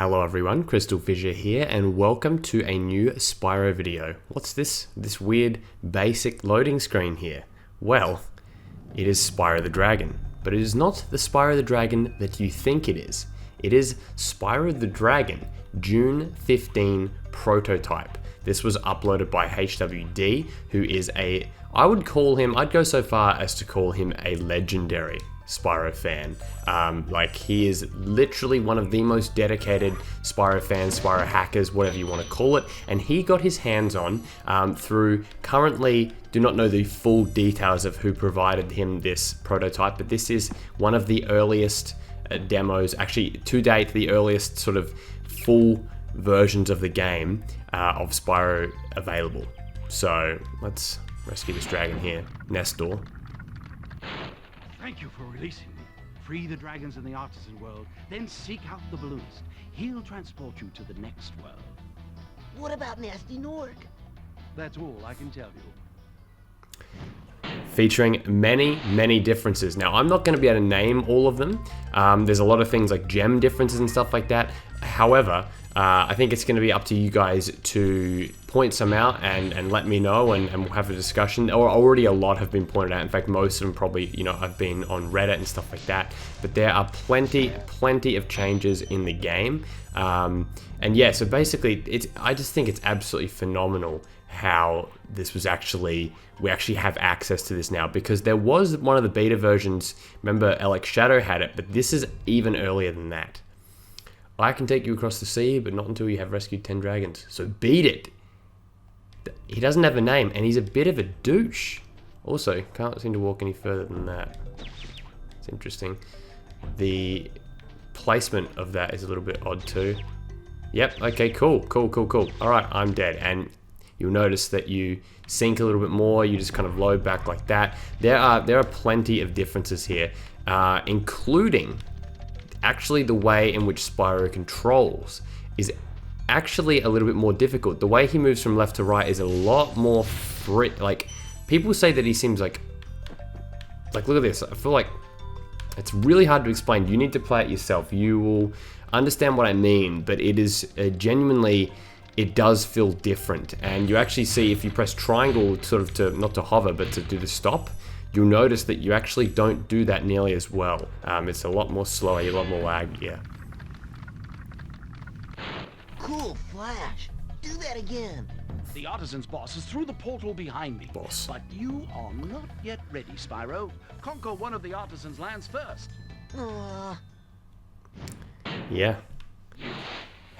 Hello everyone, CrystalFissure here, and welcome to a new Spyro video. What's this weird basic loading screen here? Well, it is Spyro the Dragon, but it is not the Spyro the Dragon that you think it is. It is Spyro the Dragon June 15 prototype. This was uploaded by HWD, who is I'd go so far as to call him a legendary Spyro fan. He is literally one of the most dedicated Spyro fans, Spyro hackers, whatever you want to call it, and he got his hands on through, currently do not know the full details of who provided him this prototype, but this is one of the earliest demos, actually to date the earliest sort of full versions of the game of Spyro available. So let's rescue this dragon here, Nestor. Thank you for releasing me. Free the dragons in the Artisan world, then seek out the balloonist. He'll transport you to the next world. What about Nasty Nork? That's all I can tell you. Featuring many differences. Now, I'm not going to be able to name all of them. There's a lot of things like gem differences and stuff like that. However, I think it's going to be up to you guys to point some out and let me know, and we'll have a discussion. Or already a lot have been pointed out. In fact, most of them probably, I've been on Reddit and stuff like that. But there are plenty of changes in the game. And yeah, so basically, I just think it's absolutely phenomenal how this was we actually have access to this now, because there was one of the beta versions, remember Alex Shadow had it, but this is even earlier than that. I can take you across the sea, but not until you have rescued 10 dragons. So beat it. He doesn't have a name, and he's a bit of a douche. Also, can't seem to walk any further than that. It's interesting. The placement of that is a little bit odd too. Yep, okay, cool. All right, I'm dead. And you'll notice that you sink a little bit more, you just kind of load back like that. There are plenty of differences here, including actually the way in which Spyro controls is actually a little bit more difficult. The way he moves from left to right is a lot more free. Like, people say that he seems like look at this. I feel like it's really hard to explain. You need to play it yourself. You will understand what I mean, but it is genuinely, it does feel different. And you actually see, if you press triangle sort of to, not to hover, but to do the stop, you'll notice that you actually don't do that nearly as well. It's a lot more slower, a lot more laggier. Cool flash. Do that again. The Artisan's boss is through the portal behind me. Boss. But you are not yet ready, Spyro. Conquer one of the Artisan's lands first. Yeah.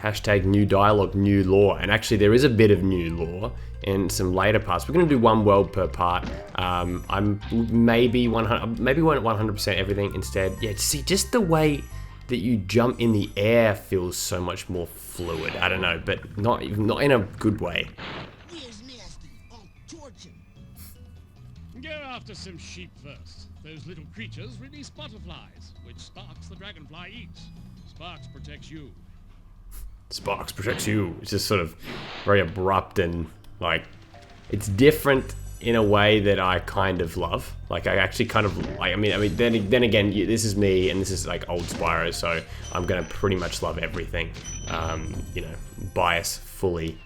Hashtag new dialogue, new lore. And actually there is a bit of new lore in some later parts. We're going to do one world per part. I'm maybe 100% everything instead. Yeah, see, just the way that you jump in the air feels so much more fluid. I don't know, but not in a good way. Where's Nasty? I'll torch him. Go after some sheep first. Those little creatures release butterflies, which Sparks the dragonfly eats. Sparks protects you. Sparks protects you. It's just sort of very abrupt and like, it's different in a way that I kind of love. Like, I actually kind of like, then again, this is me and this is like old Spyro, so I'm gonna pretty much love everything. Bias fully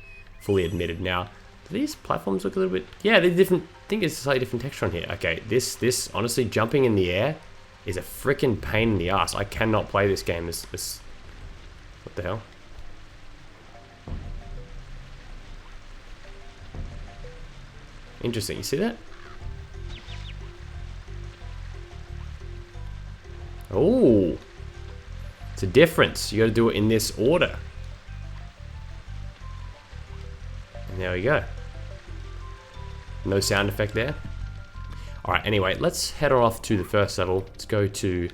admitted. Now, do these platforms look a little bit, yeah, they're different. I think it's a slightly different texture on here. Okay, this honestly, jumping in the air is a freaking pain in the ass. I cannot play this game this what the hell? Interesting, you see that? Oh, it's a difference. You got to do it in this order. And there we go. No sound effect there. All right, anyway, let's head off to the first level. Let's go to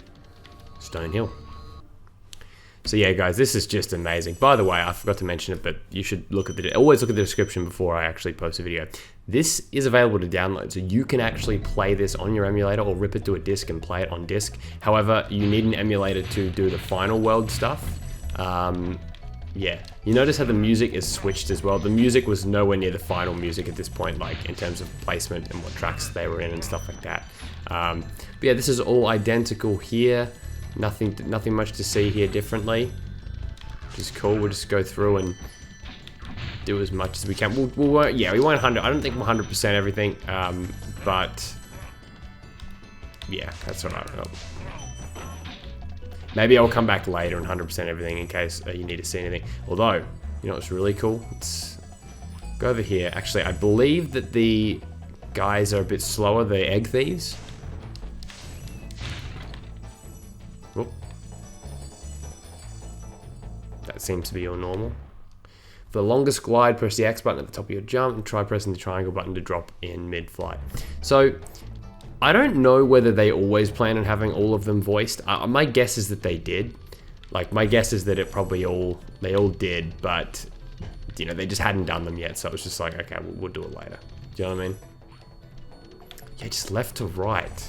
Stone Hill. So yeah, guys, this is just amazing. By the way, I forgot to mention it, but you should always look at the description before I actually post a video. This is available to download, so you can actually play this on your emulator or rip it to a disc and play it on disc. However, you need an emulator to do the final world stuff. Yeah, you notice how the music is switched as well. The music was nowhere near the final music at this point, like in terms of placement and what tracks they were in and stuff like that. But yeah, this is all identical here. Nothing much to see here differently. which is cool. We'll just go through and do as much as we can. We won't 100. I don't think we'll 100% everything, but yeah, that's all right. Maybe I'll come back later and 100% everything in case you need to see anything. Although, you know what's really cool? Let's go over here. Actually, I believe that the guys are a bit slower, the egg thieves. Whoop. That seems to be all normal. For the longest glide, press the X button at the top of your jump and try pressing the triangle button to drop in mid-flight. So, I don't know whether they always plan on having all of them voiced. My guess is that they did. Like, my guess is that it probably they all did, but, you know, they just hadn't done them yet, so it was just like, okay, we'll do it later. Do you know what I mean? Yeah, just left to right.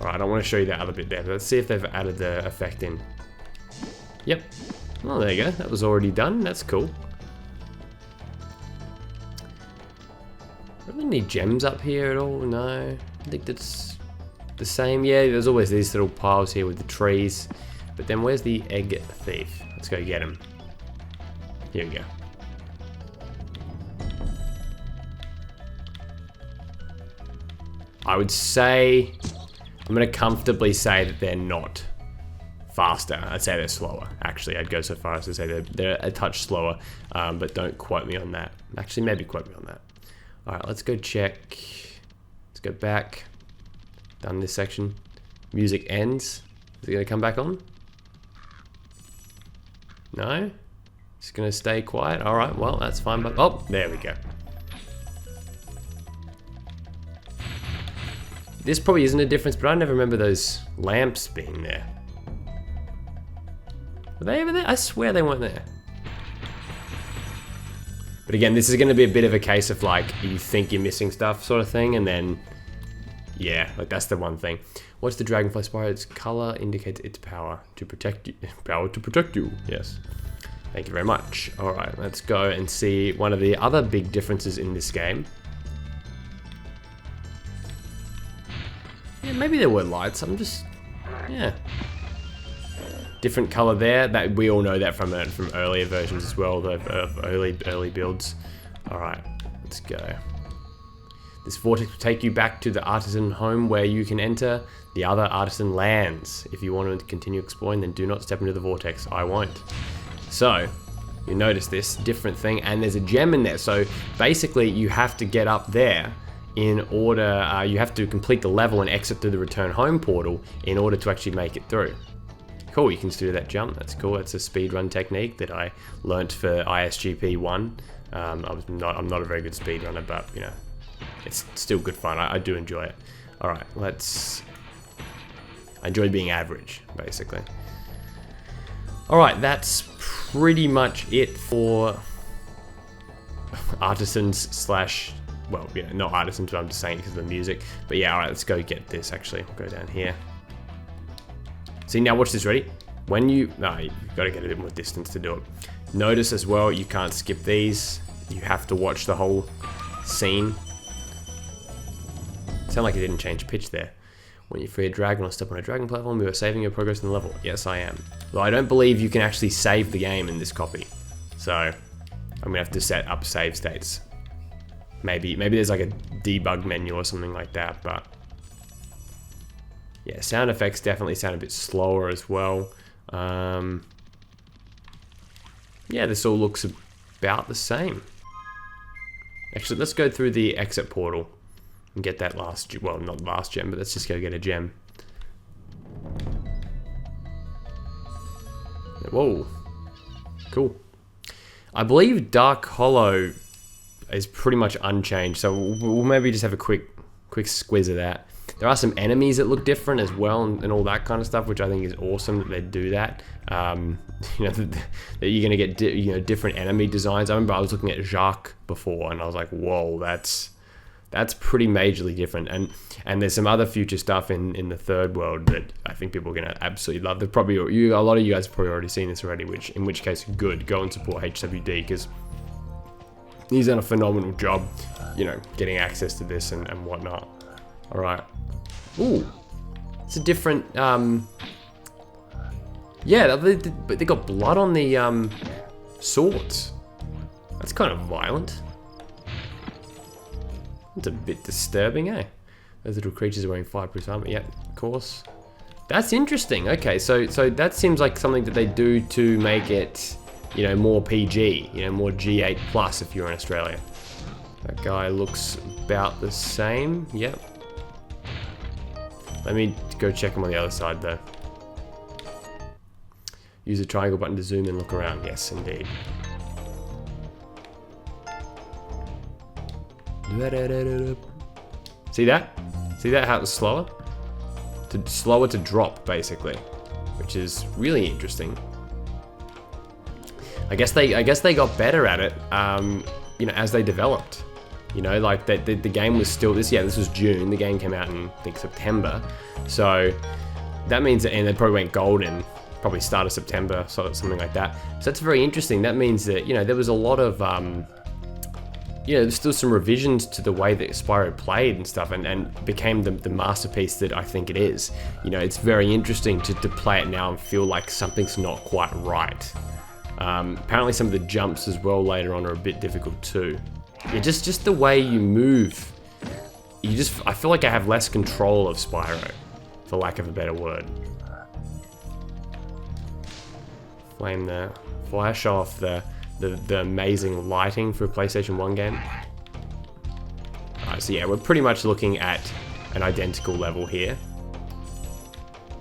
Alright, I want to show you that other bit there. Let's see if they've added the effect in. Yep. Oh, there you go. That was already done. That's cool. Really any gems up here at all? No. I think that's the same. Yeah, there's always these little piles here with the trees. But then where's the egg thief? Let's go get him. Here we go. I would say, I'm going to comfortably say that they're not faster. I'd say they're slower. Actually, I'd go so far as to say they're a touch slower, but don't quote me on that. Actually, maybe quote me on that. All right, let's go check. Let's go back. Done this section. Music ends. Is it going to come back on? No? It's going to stay quiet? All right, well, that's fine. But oh, there we go. This probably isn't a difference, but I never remember those lamps being there. Were they ever there? I swear they weren't there. But again, this is going to be a bit of a case of like, you think you're missing stuff sort of thing, and then, yeah, like that's the one thing. What's the dragonfly Spyro? Its color indicates its power to protect you. Power to protect you, yes. Thank you very much. All right, let's go and see one of the other big differences in this game. Yeah, maybe there were lights. I'm just, yeah. Different color there. That we all know that from earlier versions as well, of early builds. All right, let's go. This vortex will take you back to the artisan home where you can enter the other artisan lands. If you want to continue exploring, then do not step into the vortex. I won't. So, you notice this different thing, and there's a gem in there. So basically, you have to get up there in order. You have to complete the level and exit through the return home portal in order to actually make it through. Cool, you can still do that jump. That's cool. That's a speedrun technique that I learnt for ISGP 1. I'm not a very good speedrunner, but you know, it's still good fun. I do enjoy it. All right, I enjoy being average, basically. All right, that's pretty much it for Artisans slash, well, yeah, not Artisans, but I'm just saying because of the music. But yeah, all right, let's go get this. Actually, we'll go down here. See, now watch this, ready? You've got to get a bit more distance to do it. Notice as well, you can't skip these. You have to watch the whole scene. Sound like it didn't change pitch there. When you free a dragon or step on a dragon platform, you are saving your progress in the level. Yes, I am. Though I don't believe you can actually save the game in this copy. So, I'm gonna have to set up save states. Maybe there's like a debug menu or something like that, but yeah, sound effects definitely sound a bit slower as well. Yeah, this all looks about the same. Actually, let's go through the exit portal and get that last, well, not last gem, but let's just go get a gem. Whoa, cool. I believe Dark Hollow is pretty much unchanged, so we'll maybe just have a quick squiz of that. There are some enemies that look different as well, and all that kind of stuff, which I think is awesome that they do that. You know, that you're gonna get different enemy designs. I remember I was looking at Jacques before, and I was like, whoa, that's pretty majorly different. And there's some other future stuff in the third world that I think people are gonna absolutely love. They've probably a lot of you guys have probably already seen this already, in which case, good, go and support HWD because he's done a phenomenal job, you know, getting access to this and whatnot. All right. Ooh, it's a different, Yeah, but they got blood on the swords. That's kind of violent. It's a bit disturbing, eh? Those little creatures are wearing fireproof armor. Yep, of course. That's interesting. Okay, so that seems like something that they do to make it, you know, more PG, you know, more G8 plus if you're in Australia. That guy looks about the same. Yep. Let me go check him on the other side though. Use the triangle button to zoom and look around. Yes, indeed. See that? See that? How it's slower? Slower to drop, basically, which is really interesting. I guess they got better at it, you know, as they developed. You know, like the game was still this. Yeah, this was June. The game came out in I think September, so that means that, and they probably went gold in probably start of September, something like that. So that's very interesting. That means that, you know, there was a lot of you know, there's still some revisions to the way that Spyro played and stuff, and became the masterpiece that I think it is. You know, it's very interesting to play it now and feel like something's not quite right. Apparently some of the jumps as well later on are a bit difficult too. Yeah, just the way you move. I feel like I have less control of Spyro, for lack of a better word. Flame there. Flash off the amazing lighting for a PlayStation 1 game. Alright, so yeah, we're pretty much looking at an identical level here.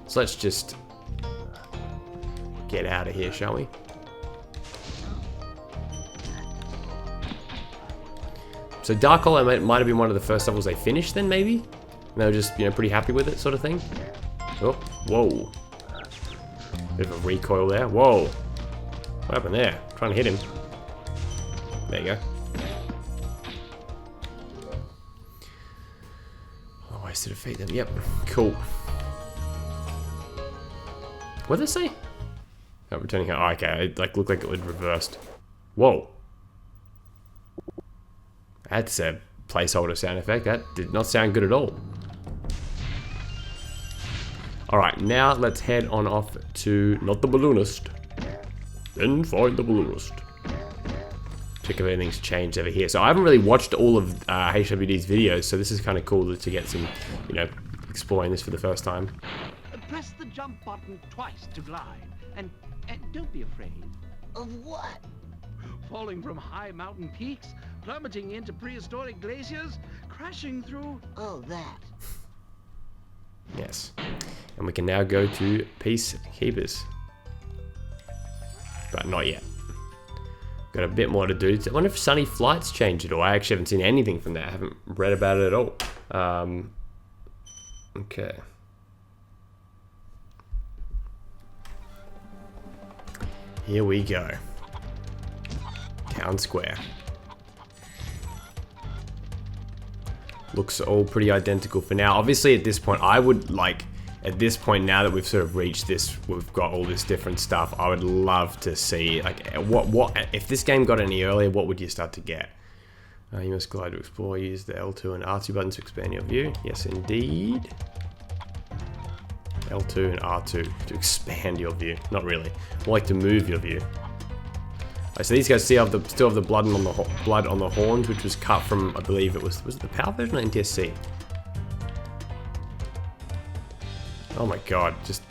So let's just get out of here, shall we? So Dark Hollow might have been one of the first levels they finished then, maybe? And they were just, you know, pretty happy with it, sort of thing. Oh, whoa. Bit of a recoil there. Whoa. What happened there? Trying to hit him. There you go. Oh, ways to defeat them. Yep. Cool. What did they say? Oh, returning here. Oh, okay. It like looked like it was reversed. Whoa. That's a placeholder sound effect. That did not sound good at all. Alright, now let's head on off to, not the balloonist, then find the balloonist. Check if anything's changed over here. So I haven't really watched all of HWD's videos, so this is kind of cool to get some, you know, exploring this for the first time. Press the jump button twice to glide, and don't be afraid. Of what? Falling from high mountain peaks, plummeting into prehistoric glaciers, crashing through... Oh, that. Yes. And we can now go to Peacekeepers. But not yet. Got a bit more to do. I wonder if Sunny Flight's changed at all. I actually haven't seen anything from that. I haven't read about it at all. Okay. Here we go. Town Square. Looks all pretty identical for now. Obviously at this point, I would like, at this point now that we've sort of reached this, we've got all this different stuff, I would love to see, like, what if this game got any earlier, what would you start to get? You must glide to explore, use the L2 and R2 buttons to expand your view. Yes, indeed. L2 and R2 to expand your view. Not really. More like to move your view. So these guys still have the blood on the horns, which was cut from, I believe it was it the PAL version or NTSC? Oh my god, just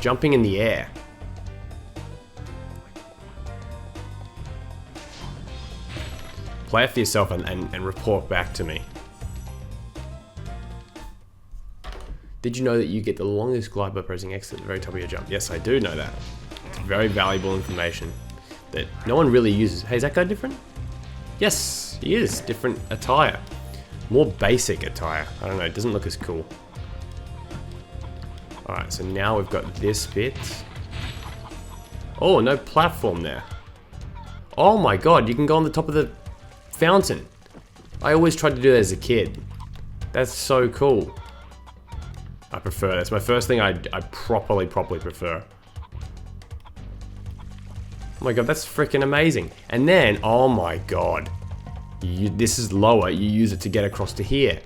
jumping in the air. Play it for yourself and report back to me. Did you know that you get the longest glide by pressing X at the very top of your jump? Yes, I do know that. It's very valuable information that no one really uses. Hey, is that guy different? Yes, he is. Different attire. More basic attire. I don't know, it doesn't look as cool. Alright, so now we've got this bit. Oh, no platform there. Oh my god, you can go on the top of the fountain. I always tried to do that as a kid. That's so cool. I prefer, that's my first thing I properly prefer. Oh my god, that's freaking amazing. And then, oh my god. This is lower, you use it to get across to here.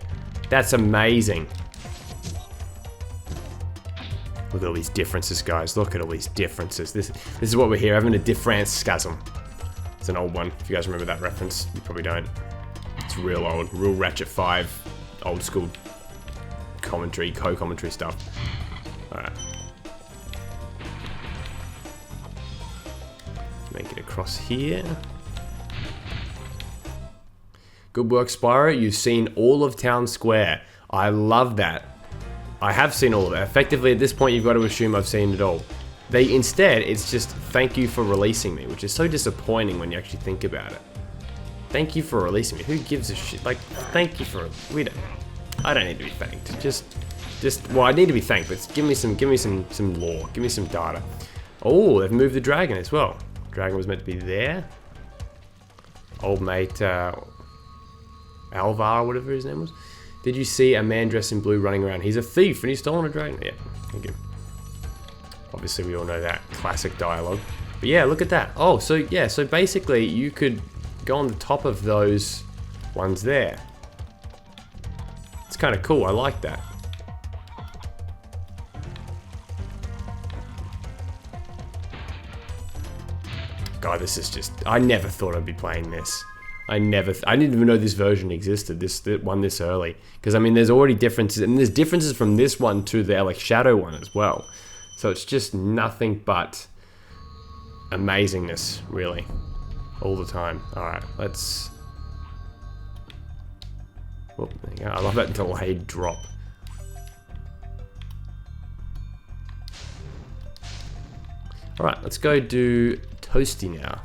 That's amazing. Look at all these differences, guys. Look at all these differences. This is what we're here, having a difference scasm. It's an old one. If you guys remember that reference, you probably don't. It's real old, real Ratchet 5, old school commentary, co-commentary stuff. Alright. Make it across here. Good work, Spyro. You've seen all of Town Square. I love that. I have seen all of it. Effectively, at this point, you've got to assume I've seen it all. Instead, it's just thank you for releasing me, which is so disappointing when you actually think about it. Thank you for releasing me. Who gives a shit? Like, thank you for. I don't need to be thanked. Well, I need to be thanked, but give me some lore. Give me some data. Oh, they've moved the dragon as well. Dragon was meant to be there. Old mate Alvar, whatever his name was. Did you see a man dressed in blue running around? He's a thief and he's stolen a dragon. Yeah, thank you. Obviously, we all know that classic dialogue. But yeah, look at that. Oh, so yeah, so basically you could go on the top of those ones there. It's kind of cool. I like that. God, this is just... I never thought I'd be playing this. I didn't even know this version existed, this one this early. Because, I mean, there's already differences, and there's differences from this one to the like Shadow one as well. So it's just nothing but amazingness, really. All the time. Alright, let's... Oh, there you go. I love that delayed drop. Alright, let's go do Toasty now.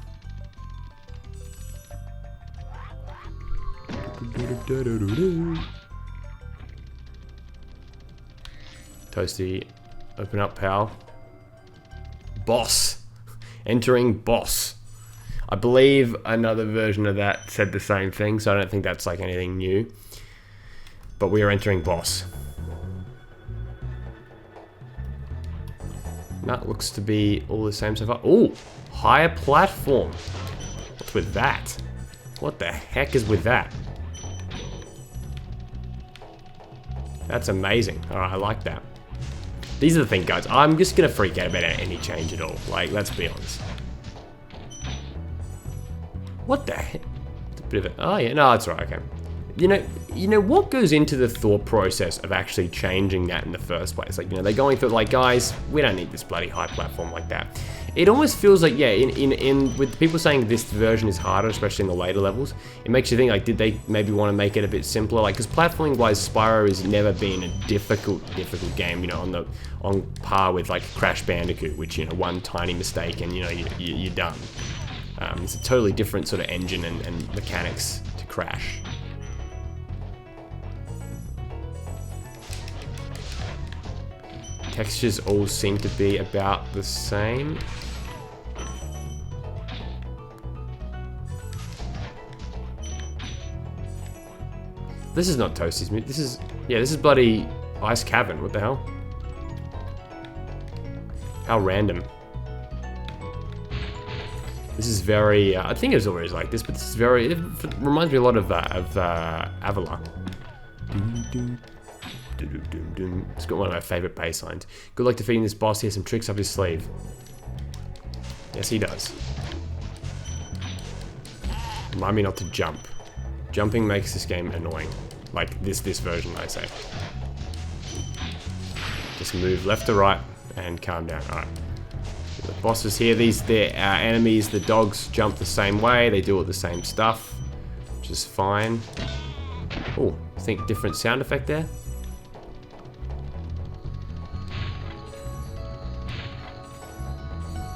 Toasty, open up, pal. Boss. Entering boss. I believe another version of that said the same thing, so I don't think that's like anything new. But we are entering boss. That looks to be all the same so far. Oh, higher platform. What's with that? What the heck is with that? That's amazing. Alright, I like that. These are the things, guys. I'm just gonna freak out about any change at all. Like, let's be honest. What the heck? It's a bit of a... Oh, yeah. No, it's alright. Okay. You know what goes into the thought process of actually changing that in the first place? Like, they're going through, like, guys, we don't need this bloody high platform like that. It almost feels like, yeah, with people saying this version is harder, especially in the later levels, it makes you think, like, did they maybe want to make it a bit simpler? Like, because platforming-wise, Spyro has never been a difficult game, on par with, like, Crash Bandicoot, which, one tiny mistake and, you're done. It's a totally different sort of engine and mechanics to Crash. Textures all seem to be about the same. This is not Toasty's move. This is bloody Ice Cavern. What the hell? How random. This is very, I think it was always like this, but this is very, it reminds me a lot of Avila. It's got one of my favorite bass lines. Good luck defeating this boss. He has some tricks up his sleeve. Yes, he does. Remind me not to jump. Jumping makes this game annoying. Like this version, I say. Just move left to right and calm down. Alright. The bosses here, they're our enemies. The dogs jump the same way. They do all the same stuff, which is fine. Oh, I think different sound effect there.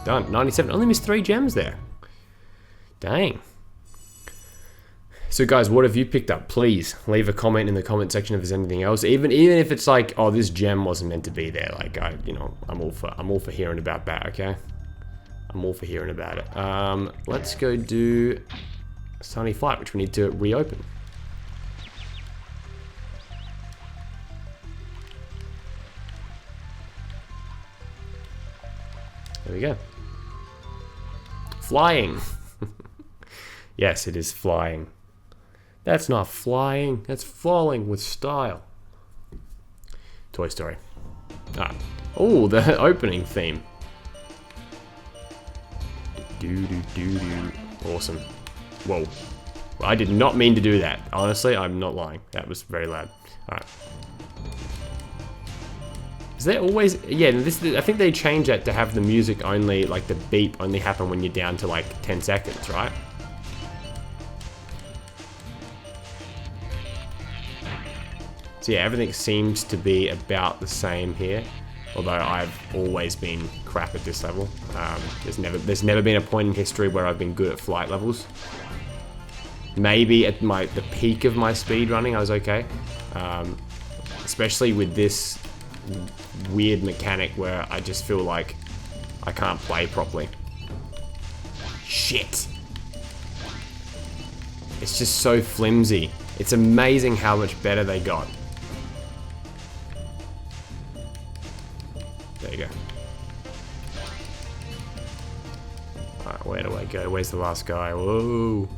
Done. 97. Only missed 3 gems there. Dang. So guys, what have you picked up? Please leave a comment in the comment section if there's anything else. Even if it's like, oh, this gem wasn't meant to be there. Like, I'm all for hearing about that. Okay. I'm all for hearing about it. Let's go do Sunny Flight, which we need to reopen. There we go. Flying. Yes, it is flying. That's not flying. That's falling with style. Toy Story. Ah, Oh, the opening theme. Do. Awesome. Whoa. I did not mean to do that. Honestly, I'm not lying. That was very loud. Alright. Is there always... Yeah, I think they changed that to have the music only, like the beep only happen when you're down to like 10 seconds, right? So yeah, everything seems to be about the same here. Although I've always been crap at this level. There's never been a point in history where I've been good at flight levels. Maybe at the peak of my speed running, I was okay. Especially with this weird mechanic where I just feel like I can't play properly. Shit. It's just so flimsy. It's amazing how much better they got. There you go. Alright, where do I go? Where's the last guy? Whoa.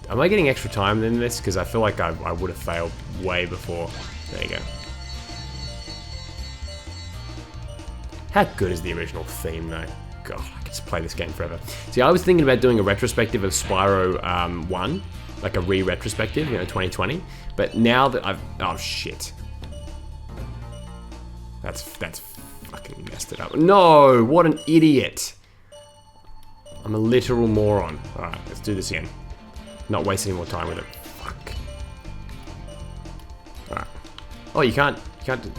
Am I getting extra time than this? Because I feel like I would have failed way before. There you go. How good is the original theme though? God, I could just play this game forever. See, I was thinking about doing a retrospective of Spyro 1. Like a re-retrospective, 2020. But now that I've... Oh, shit. That's fucking messed it up. No! What an idiot! I'm a literal moron. Alright, let's do this again. Not waste any more time with it. Fuck. Alright. Oh, you can't do...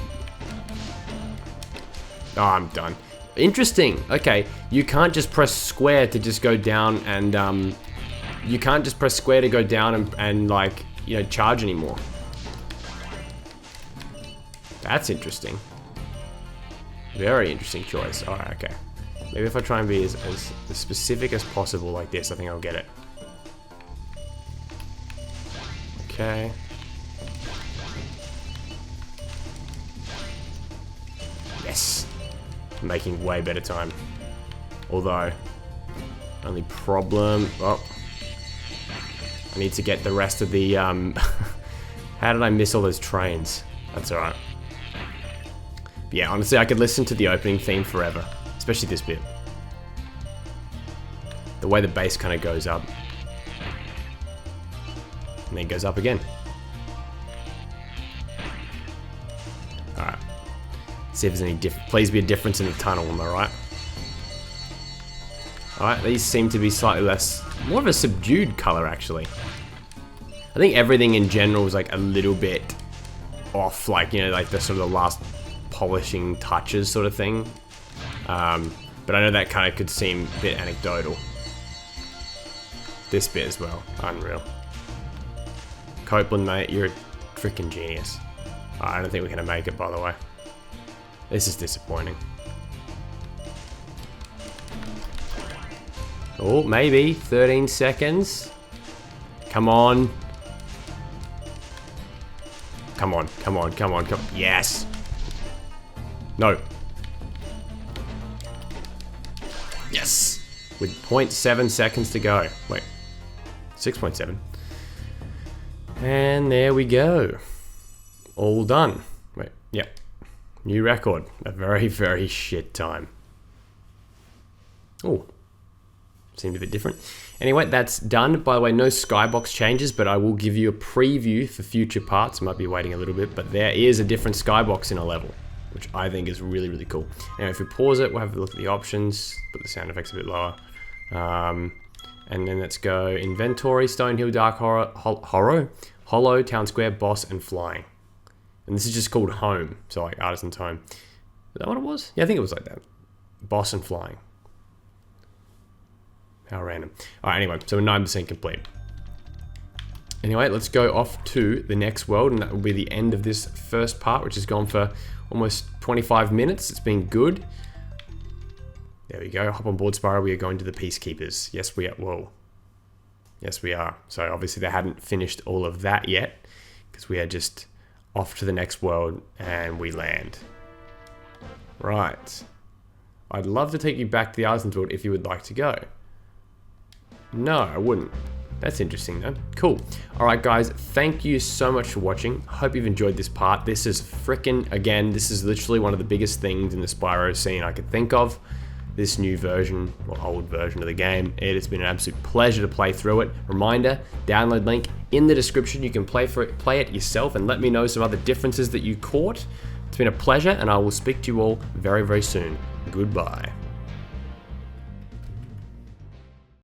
Oh, I'm done. Interesting. Okay, you can't just press square to just go down and, you can't just press square to go down and like, charge anymore. That's interesting. Very interesting choice. Alright, okay. Maybe if I try and be as specific as possible like this, I think I'll get it. Okay. Yes! I'm making way better time. Although, only problem... Oh. I need to get the rest of the, How did I miss all those trains? That's alright. But yeah, honestly, I could listen to the opening theme forever. Especially this bit. The way the bass kind of goes up. And then goes up again. Alright. See if there's any please be a difference in the tunnel, am I right? Alright, these seem to be slightly less... More of a subdued color, actually. I think everything in general is like a little bit off, like, like the sort of the last polishing touches sort of thing. But I know that kind of could seem a bit anecdotal. This bit as well. Unreal. Copeland, mate, you're a freaking genius. I don't think we're going to make it, by the way. This is disappointing. Oh, maybe. 13 seconds. Come on. Come on, come on, come on, come on. Yes. No. Yes. With 0.7 seconds to go. Wait. 6.7. And there we go. All done. Wait, yeah. New record. A very, very shit time. Oh. Seemed a bit different. Anyway, that's done. By the way, no skybox changes, but I will give you a preview for future parts. Might be waiting a little bit, but there is a different skybox in a level, which I think is really, really cool. Now, if we pause it, we'll have a look at the options, put the sound effects a bit lower. And then let's go Inventory, Stonehill, Dark Hollow, Town Square, Boss, and Flying. And this is just called Home, so like Artisans Home. Is that what it was? Yeah, I think it was like that. Boss and Flying. How random. Alright, anyway, so we're 9% complete. Anyway, let's go off to the next world, and that will be the end of this first part, which has gone for almost 25 minutes. It's been good. There we go. Hop on board, Spyro. We are going to the Peacekeepers. Yes, we are. Whoa. Yes, we are. So obviously they hadn't finished all of that yet, because we are just off to the next world, and we land. Right. I'd love to take you back to the Artisans world if you would like to go. No, I wouldn't. That's interesting though. Cool. All right, guys, thank you so much for watching. Hope you've enjoyed this part. This is frickin', again, this is literally one of the biggest things in the Spyro scene I could think of. This new version, or old version of the game. It has been an absolute pleasure to play through it. Reminder, download link in the description. You can play it yourself and let me know some other differences that you caught. It's been a pleasure, and I will speak to you all very, very soon. Goodbye.